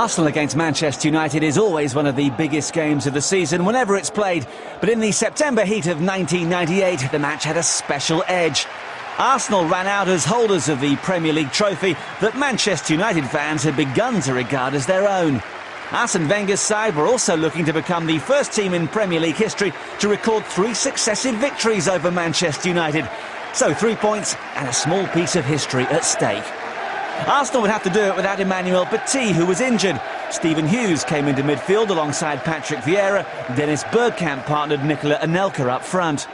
Arsenal against Manchester United is always one of the biggest games of the season whenever it's played, but in the September heat of 1998 the match had a special edge. Arsenal ran out as holders of the Premier League trophy that Manchester United fans had begun to regard as their own. Arsene Wenger's side were also looking to become the first team in Premier League history to record 3 successive victories over Manchester United. So 3 points and a small piece of history at stake. Arsenal would have to do it without Emmanuel Petit, who was injured. Stephen Hughes came into midfield alongside Patrick Vieira. Dennis Bergkamp partnered Nicola Anelka up front.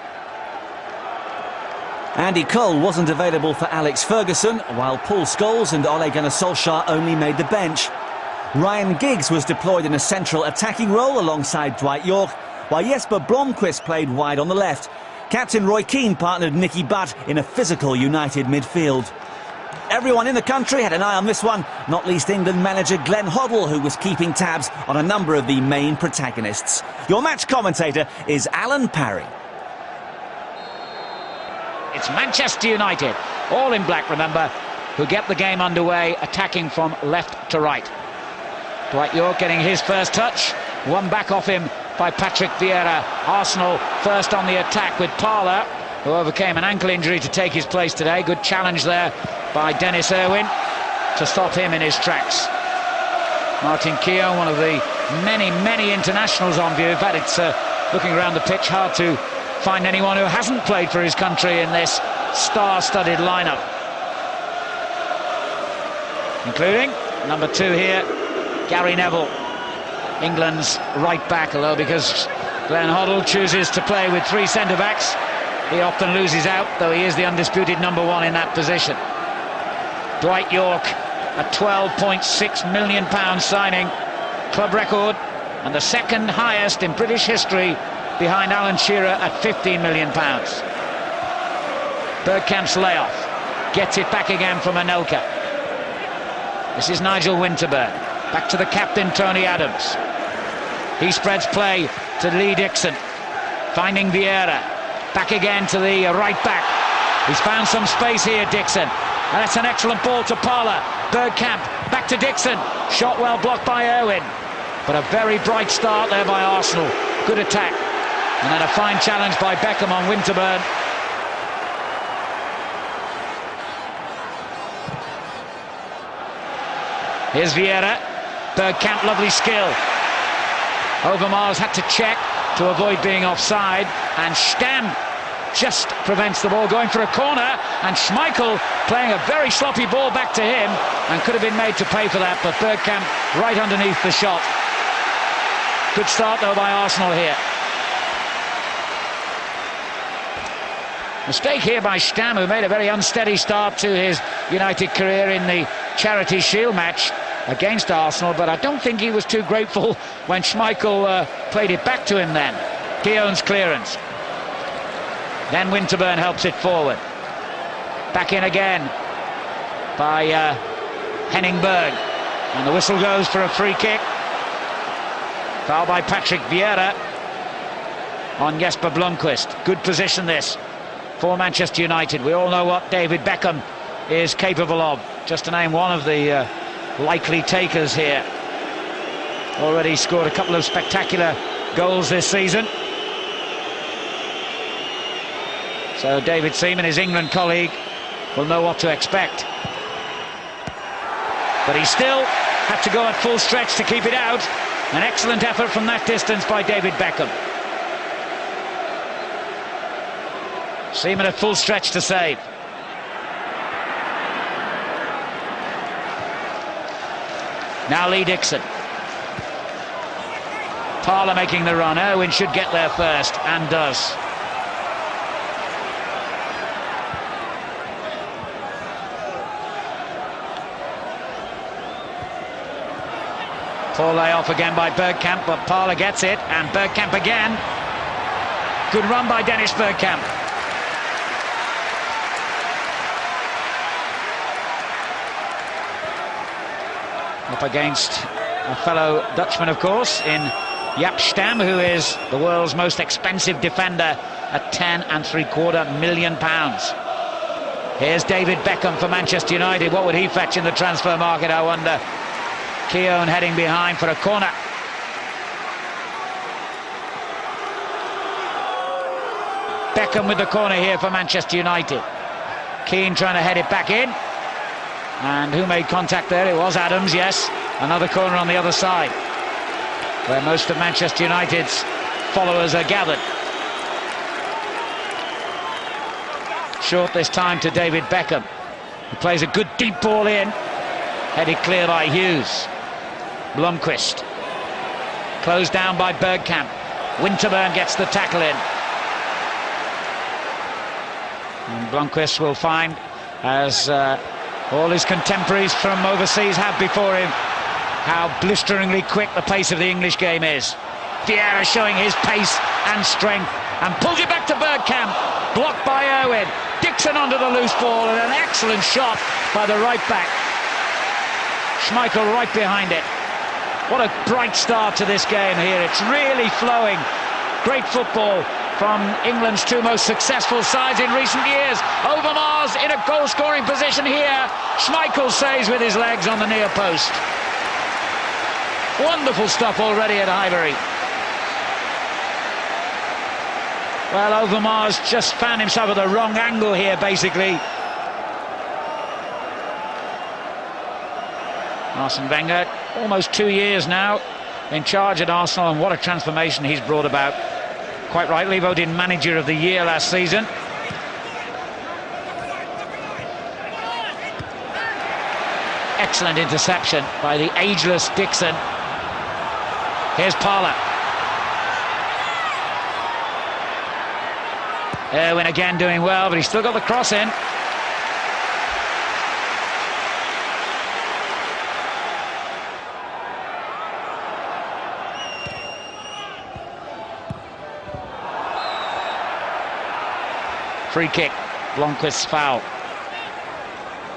Andy Cole wasn't available for Alex Ferguson, while Paul Scholes and Ole Gunnar Solskjaer only made the bench. Ryan Giggs was deployed in a central attacking role alongside Dwight York, while Jesper Blomqvist played wide on the left. Captain Roy Keane partnered Nicky Butt in a physical United midfield. Everyone in the country had an eye on this one, not least England manager Glenn Hoddle, who was keeping tabs on a number of the main protagonists. Your match commentator is Alan Parry. It's Manchester United, all in black, remember, who get the game underway, attacking from left to right. Dwight York getting his first touch, one back off him by Patrick Vieira. Arsenal first on the attack with Parler, who overcame an ankle injury to take his place today. Good challenge there by Dennis Irwin to stop him in his tracks. Martin Keown, one of the many internationals on view. In fact, it's looking around the pitch hard to find anyone who hasn't played for his country in this star-studded lineup, including number 2 here, Gary Neville, England's right back, although because Glenn Hoddle chooses to play with 3 centre-backs, he often loses out, though he is the undisputed number 1 in that position. Dwight York, a £12.6 million signing, club record, and the second highest in British history behind Alan Shearer at £15 million. Bergkamp's layoff, gets it back again from Anelka. This is Nigel Winterburn, back to the captain Tony Adams. He spreads play to Lee Dixon, finding Vieira, back again to the right back. He's found some space here, Dixon, and that's an excellent ball to Parler. Bergkamp, back to Dixon, shot well blocked by Irwin, but a very bright start there by Arsenal. Good attack, and then a fine challenge by Beckham on Winterburn. Here's Vieira, Bergkamp, lovely skill. Overmars had to check to avoid being offside, and Stam just prevents the ball going for a corner, and Schmeichel playing a very sloppy ball back to him, and could have been made to pay for that, but Bergkamp right underneath the shot. Good start though by Arsenal here. Mistake here by Stam, who made a very unsteady start to his United career in the Charity Shield match against Arsenal, but I don't think he was too grateful when Schmeichel played it back to him then. Keown's clearance. Then Winterburn helps it forward. Back in again by Henning Berg. And the whistle goes for a free kick. Foul by Patrick Vieira on Jesper Blomqvist. Good position this for Manchester United. We all know what David Beckham is capable of. Just to name one of the likely takers here. Already scored a couple of spectacular goals this season. So David Seaman, his England colleague, will know what to expect. But he still had to go at full stretch to keep it out. An excellent effort from that distance by David Beckham. Seaman at full stretch to save. Now Lee Dixon. Parler making the run. Irwin should get there first, and does. Poor layoff again by Bergkamp, but Parler gets it, and Bergkamp again. Good run by Dennis Bergkamp. Up against a fellow Dutchman, of course, in Jaap Stam, who is the world's most expensive defender at £10.75 million. Here's David Beckham for Manchester United. What would he fetch in the transfer market, I wonder? Keown heading behind for a corner. Beckham with the corner here for Manchester United. Keane trying to head it back in. And who made contact there? It was Adams, yes. Another corner on the other side, where most of Manchester United's followers are gathered. Short this time to David Beckham, who plays a good deep ball in. Headed clear by Hughes. Blomqvist. Closed down by Bergkamp. Winterburn gets the tackle in. And Blomqvist will find, as all his contemporaries from overseas have before him, how blisteringly quick the pace of the English game is. Vieira showing his pace and strength, and pulls it back to Bergkamp. Blocked by Irwin. Dixon onto the loose ball, and an excellent shot by the right back. Schmeichel right behind it. What a bright start to this game here. It's really flowing. Great football from England's two most successful sides in recent years. Overmars in a goal-scoring position here. Schmeichel saves with his legs on the near post. Wonderful stuff already at Highbury. Well, Overmars just found himself at the wrong angle here, basically. Arsene Wenger, almost 2 years now in charge at Arsenal, and what a transformation he's brought about. Quite rightly voted Manager of the Year last season. Excellent interception by the ageless Dixon. Here's Parlour. Irwin again doing well, but he's still got the cross in. Free kick, Blomqvist's foul.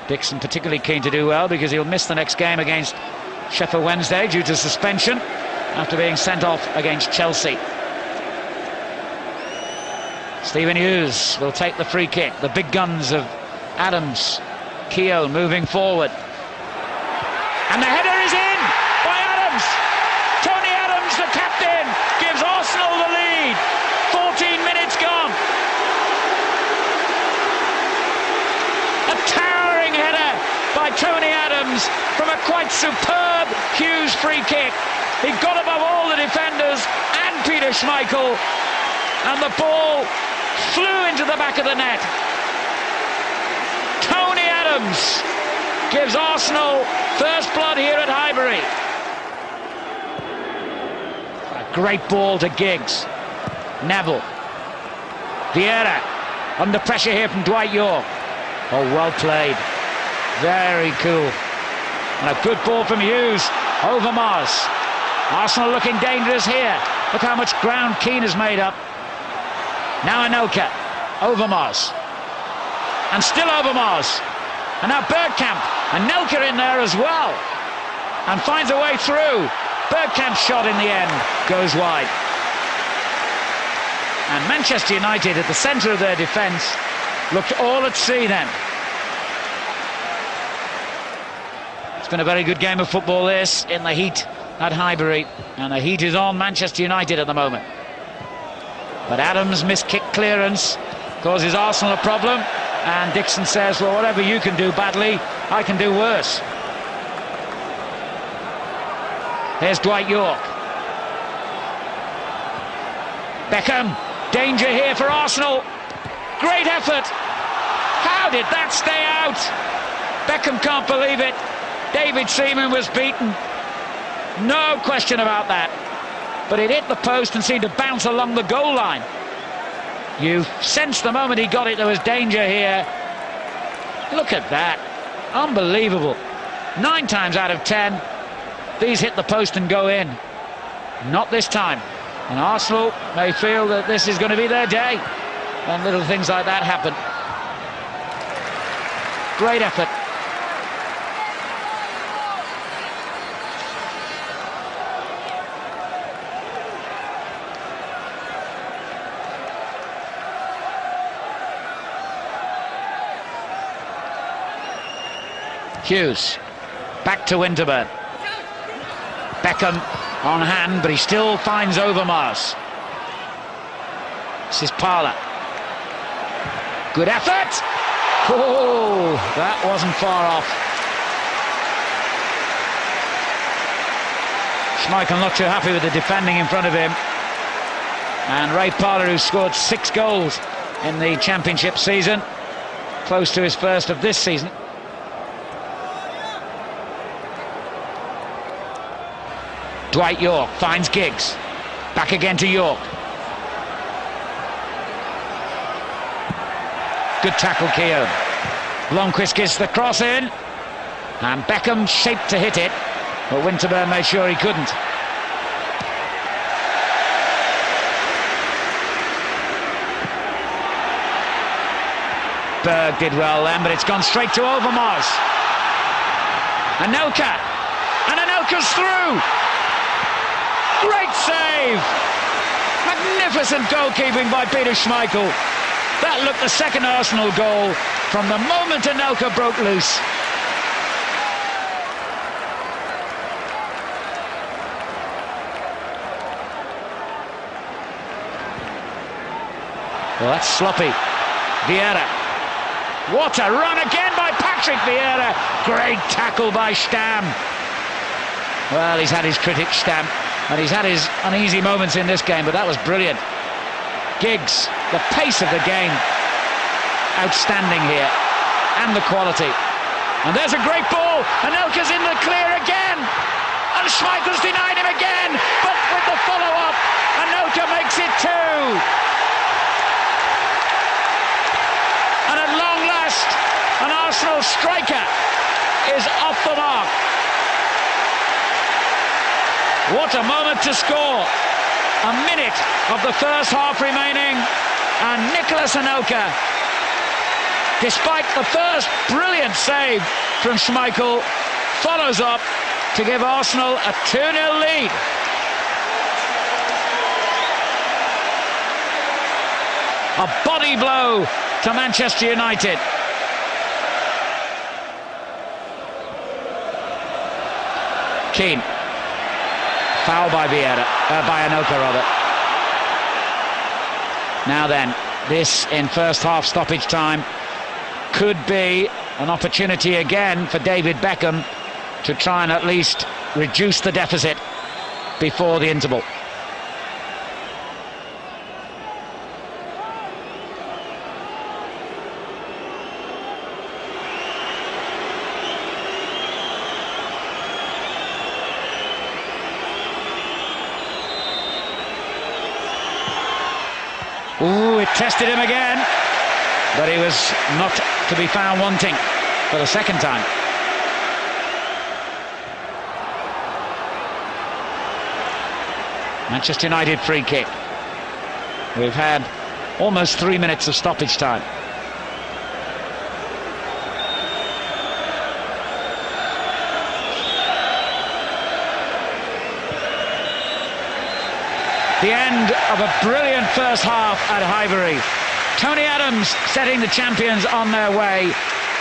Dixon particularly keen to do well because he'll miss the next game against Sheffield Wednesday due to suspension after being sent off against Chelsea. Stephen Hughes will take the free kick. The big guns of Adams. Keown moving forward. And the header is in by Adams. Tony Adams, the captain, gives Arsenal the lead. 14 minutes gone. A towering header by Tony Adams from a quite superb Hughes free kick. He got above all the defenders and Peter Schmeichel, and the ball flew into the back of the net. Tony Adams gives Arsenal first blood here at Highbury. A great ball to Giggs. Neville. Vieira under pressure here from Dwight York. Oh, well played. Very cool. And a good ball from Hughes. Overmars. Arsenal looking dangerous here. Look how much ground Keane has made up. Now Anelka. Overmars. And still Overmars. And now Bergkamp. Anelka in there as well. And finds a way through. Bergkamp's shot in the end goes wide. And Manchester United at the centre of their defence looked all at sea then. It's been a very good game of football, this, in the heat at Highbury. And the heat is on Manchester United at the moment. But Adams' missed kick clearance causes Arsenal a problem. And Dixon says, well, whatever you can do badly, I can do worse. Here's Dwight York. Beckham. Danger here for Arsenal. Great effort. How did that stay out? Beckham can't believe it. David Seaman was beaten. No question about that. But it hit the post and seemed to bounce along the goal line. You sensed the moment he got it there was danger here. Look at that. Unbelievable. 9 times out of 10, these hit the post and go in. Not this time. And Arsenal may feel that this is going to be their day. And little things like that happen. Great effort. Hughes. Back to Winterburn. Beckham on hand, but he still finds Overmars. This is Parler. Good effort! Oh, that wasn't far off. Schmeichel not too happy with the defending in front of him. And Ray Parler, who scored 6 goals in the championship season, close to his first of this season. Dwight York finds Giggs. Back again to York. Good tackle, Keown. Blomqvist gets the cross in. And Beckham shaped to hit it, but Winterburn made sure he couldn't. Berg did well then, but it's gone straight to Overmars. Anelka. And Anelka's through. Great save! Magnificent goalkeeping by Peter Schmeichel. That looked the second Arsenal goal from the moment Anelka broke loose. Well, that's sloppy. Vieira. What a run again by Patrick Vieira. Great tackle by Stam. Well, he's had his critics, Stam, and he's had his uneasy moments in this game, but that was brilliant. Giggs, the pace of the game, outstanding here, and the quality. And there's a great ball. Anelka's in the clear again, and Schmeichel's denied him again, but with the follow-up, Anelka makes it 2. And at long last, an Arsenal striker is off the mark. What a moment to score. A minute of the first half remaining, and Nicolas Anelka, despite the first brilliant save from Schmeichel, follows up to give Arsenal a 2-0 lead. A body blow to Manchester United. Keane. Foul by Vieira, by Anelka rather. Now then, this in first half stoppage time could be an opportunity again for David Beckham to try and at least reduce the deficit before the interval. Ooh, it tested him again, but he was not to be found wanting for the second time. Manchester United free kick. We've had almost 3 minutes of stoppage time. The end of a brilliant first half at Highbury. Tony Adams setting the champions on their way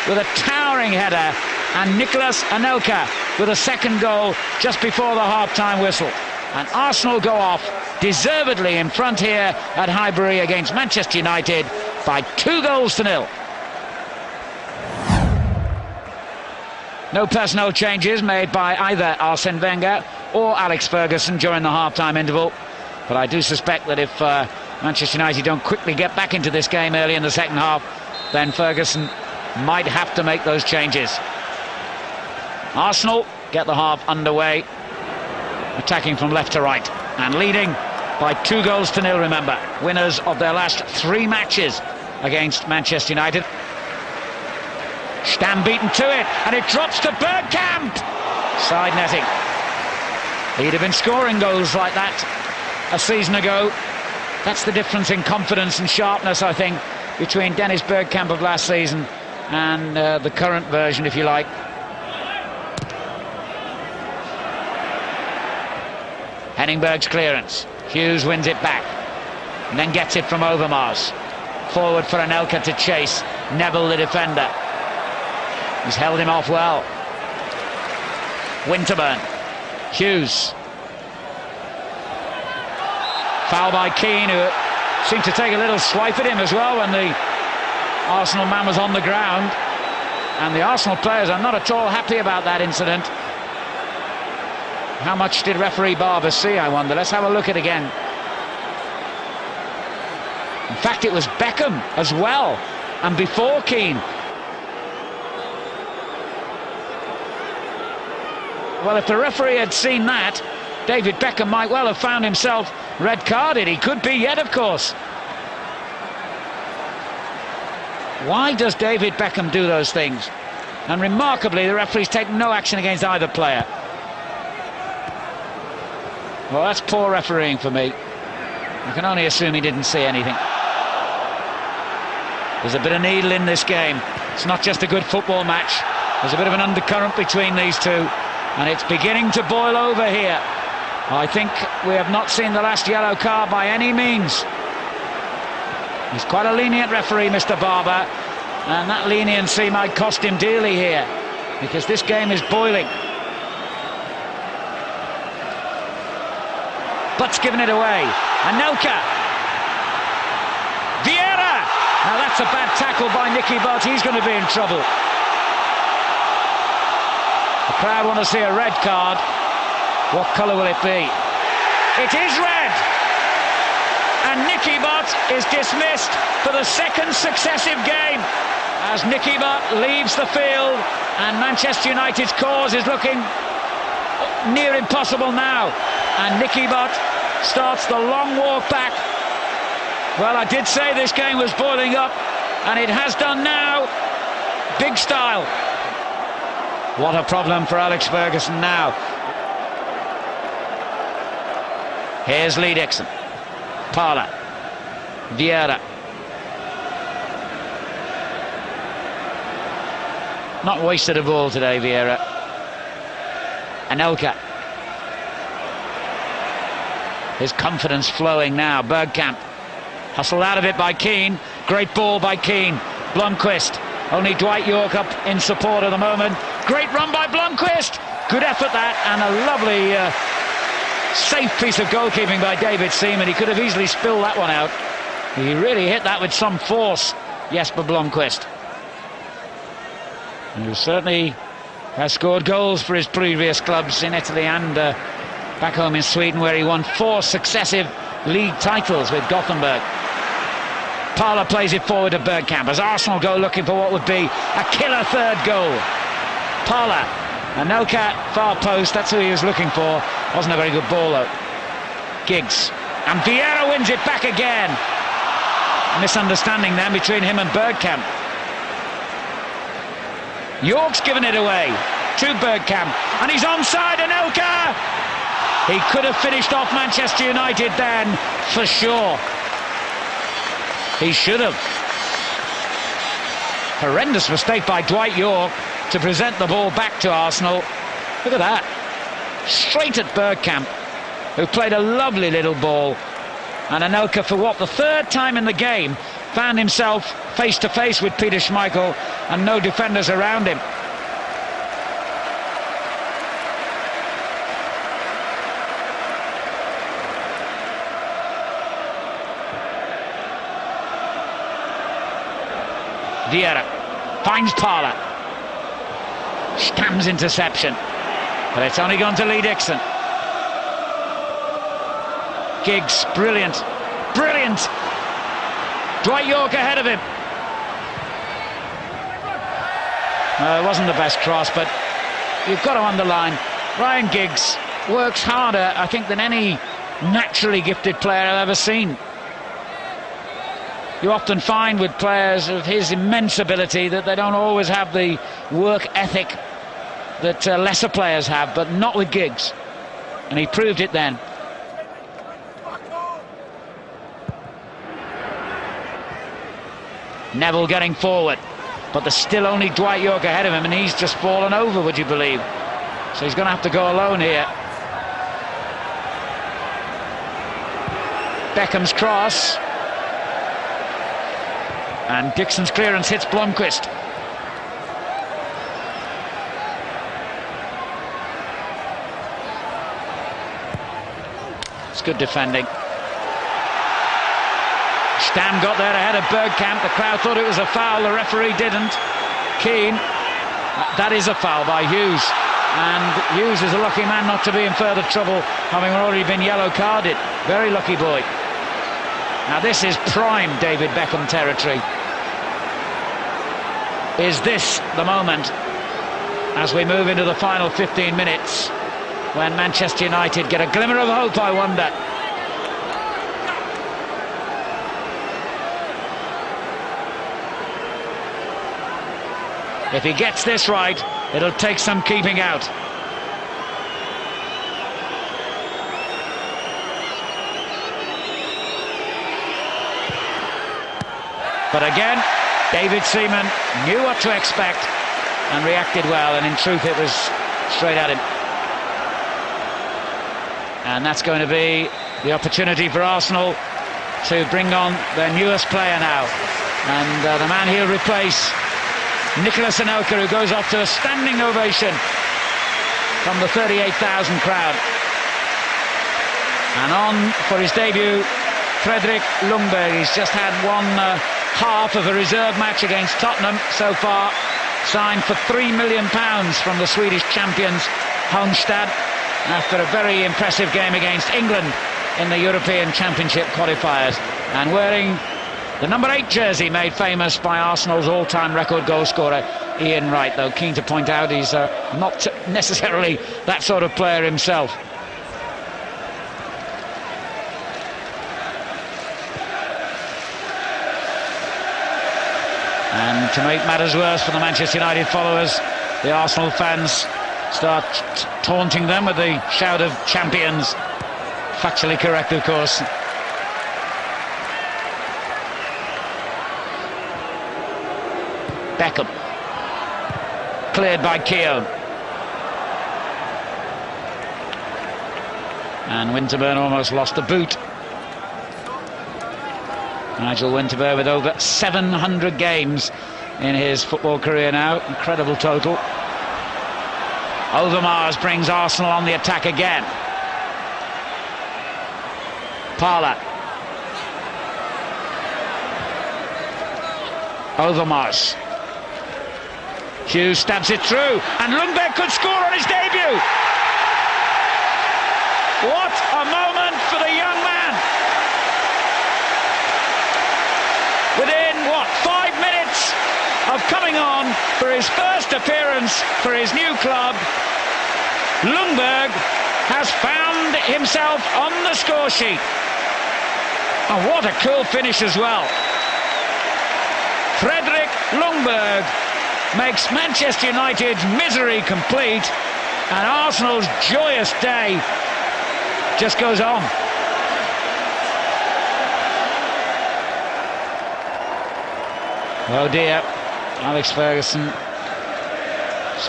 with a towering header, and Nicolas Anelka with a second goal just before the half-time whistle. And Arsenal go off deservedly in front here at Highbury against Manchester United by 2-0. No personnel changes made by either Arsene Wenger or Alex Ferguson during the half-time interval. But I do suspect that if Manchester United don't quickly get back into this game early in the second half, then Ferguson might have to make those changes. Arsenal get the half underway, attacking from left to right, and leading by 2-0, remember. Winners of their last 3 matches against Manchester United. Stam beaten to it, and it drops to Bergkamp. Side netting. He'd have been scoring goals like that a season ago. That's the difference in confidence and sharpness, I think, between Dennis Bergkamp of last season and the current version, if you like. Henningberg's clearance. Hughes wins it back and then gets it from Overmars. Forward for Anelka to chase. Neville, the defender. He's held him off well. Winterburn. Hughes. Foul by Keane, who seemed to take a little swipe at him as well when the Arsenal man was on the ground. And the Arsenal players are not at all happy about that incident. How much did referee Barber see, I wonder? Let's have a look at it again. In fact, it was Beckham as well, and before Keane. Well, if the referee had seen that, David Beckham might well have found himself red carded. He could be yet, of course. Why does David Beckham do those things? And remarkably, the referee's taken no action against either player. Well, that's poor refereeing for me. I can only assume he didn't see anything. There's a bit of needle in this game. It's not just a good football match. There's a bit of an undercurrent between these two, and it's beginning to boil over here. I think we have not seen the last yellow card by any means. He's quite a lenient referee, Mr. Barber, and that leniency might cost him dearly here, because this game is boiling. Butt's given it away. Anelka. Vieira. Now that's a bad tackle by Nicky Butt. He's going to be in trouble. The crowd want to see a red card. What colour will it be? It is red. And Nicky Butt is dismissed for the second successive game as Nicky Butt leaves the field, and Manchester United's cause is looking near impossible now. And Nicky Butt starts the long walk back. Well, I did say this game was boiling up, and it has done now. Big style. What a problem for Alex Ferguson now. Here's Lee Dixon. Parla. Vieira. Not wasted a ball today, Vieira. Anelka. His confidence flowing now. Bergkamp. Hustled out of it by Keane. Great ball by Keane. Blomqvist. Only Dwight York up in support at the moment. Great run by Blomqvist. Good effort that, and a lovely safe piece of goalkeeping by David Seaman. He could have easily spilled that one out. He really hit that with some force, Jesper Blomqvist, who certainly has scored goals for his previous clubs in Italy and back home in Sweden, where he won 4 successive league titles with Gothenburg. Parla plays it forward to Bergkamp as Arsenal go looking for what would be a killer third goal. Parla, Anelka, far post, that's who he was looking for. Wasn't a very good ball though. Giggs, and Vieira wins it back again. Misunderstanding then between him and Bergkamp. York's given it away to Bergkamp, and he's onside. Anelka! He could have finished off Manchester United then, for sure. He should have. Horrendous mistake by Dwight York to present the ball back to Arsenal. Look at that. Straight at Bergkamp, who played a lovely little ball. And Anelka, for what, the third time in the game, found himself face to face with Peter Schmeichel and no defenders around him. Vieira finds Parla. Stam's interception, but it's only gone to Lee Dixon. Giggs, brilliant, brilliant. Dwight York ahead of him. It wasn't the best cross, but you've got to underline, Ryan Giggs works harder, I think, than any naturally gifted player I've ever seen. You often find with players of his immense ability that they don't always have the work ethic that lesser players have, but not with Giggs. And he proved it then. Neville getting forward, but there's still only Dwight York ahead of him, and he's just fallen over, would you believe? So he's going to have to go alone here. Beckham's cross. And Dixon's clearance hits Blomqvist. It's good defending. Stam got there ahead of Bergkamp. The crowd thought it was a foul. The referee didn't. Keane. That is a foul by Hughes. And Hughes is a lucky man not to be in further trouble, having already been yellow carded. Very lucky boy. Now this is prime David Beckham territory. Is this the moment, as we move into the final 15 minutes, when Manchester United get a glimmer of hope, I wonder? If he gets this right, it'll take some keeping out. But again, David Seaman knew what to expect and reacted well, and in truth it was straight at him. And that's going to be the opportunity for Arsenal to bring on their newest player now. And the man he'll replace, Nicolas Anelka, who goes off to a standing ovation from the 38,000 crowd. And on for his debut, Fredrik Ljungberg. He's just had one half of a reserve match against Tottenham so far, signed for £3 million from the Swedish champions Halmstad after a very impressive game against England in the European Championship qualifiers, and wearing the number 8 jersey made famous by Arsenal's all-time record goal scorer Ian Wright, though keen to point out he's not necessarily that sort of player himself. And to make matters worse for the Manchester United followers, the Arsenal fans start taunting them with the shout of champions. Factually correct, of course. Beckham. Cleared by Keown. And Winterburn almost lost the boot. Nigel Winterburn with over 700 games in his football career now. Incredible total. Overmars brings Arsenal on the attack again. Parla. Overmars. Hughes stabs it through, and Ljungberg could score on his debut. What a moment for the young man. Within, 5 minutes of coming on for his first appearance for his new club, Ljungberg has found himself on the score sheet. And what a cool finish as well. Fredrik Ljungberg makes Manchester United's misery complete, and Arsenal's joyous day just goes on. Oh dear, Alex Ferguson's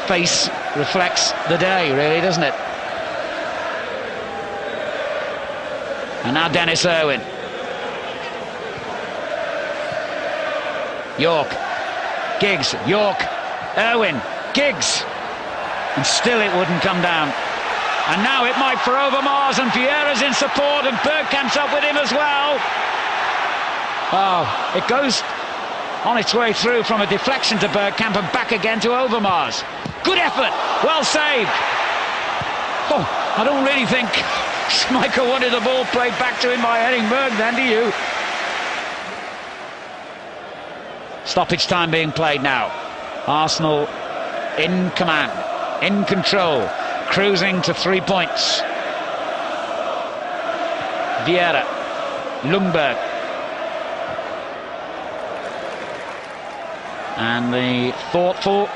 face reflects the day, really, doesn't it? And now Dennis Irwin. York, Giggs, York, Irwin, Giggs, and still it wouldn't come down. And now it might for Overmars, and Vieira's in support, and Bergkamp's up with him as well. Oh, it goes on its way through from a deflection to Bergkamp and back again to Overmars. Good effort, well saved. Oh, I don't really think Schmeichel wanted the ball played back to him by Henningberg then, do you? Stoppage time being played now. Arsenal in command, in control, cruising to 3 points. Vieira, Ljungberg. And the thoughtful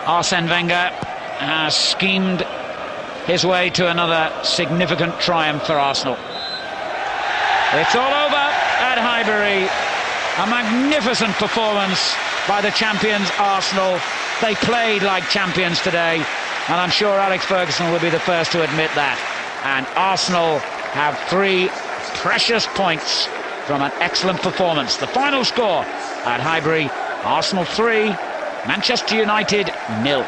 Arsene Wenger has schemed his way to another significant triumph for Arsenal. It's all over at Highbury. A magnificent performance by the champions Arsenal. They played like champions today, and I'm sure Alex Ferguson will be the first to admit that. And Arsenal have 3 precious points from an excellent performance. The final score at Highbury: Arsenal 3, Manchester United 0.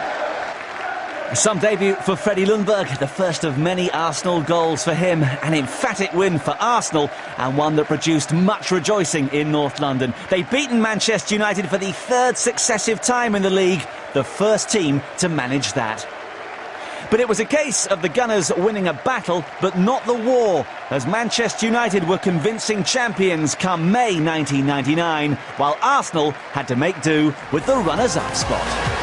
Some debut for Freddie Lundberg, the first of many Arsenal goals for him. An emphatic win for Arsenal, and one that produced much rejoicing in North London. They've beaten Manchester United for the third successive time in the league, the first team to manage that. But it was a case of the Gunners winning a battle, but not the war, as Manchester United were convincing champions come May 1999, while Arsenal had to make do with the runners-up spot.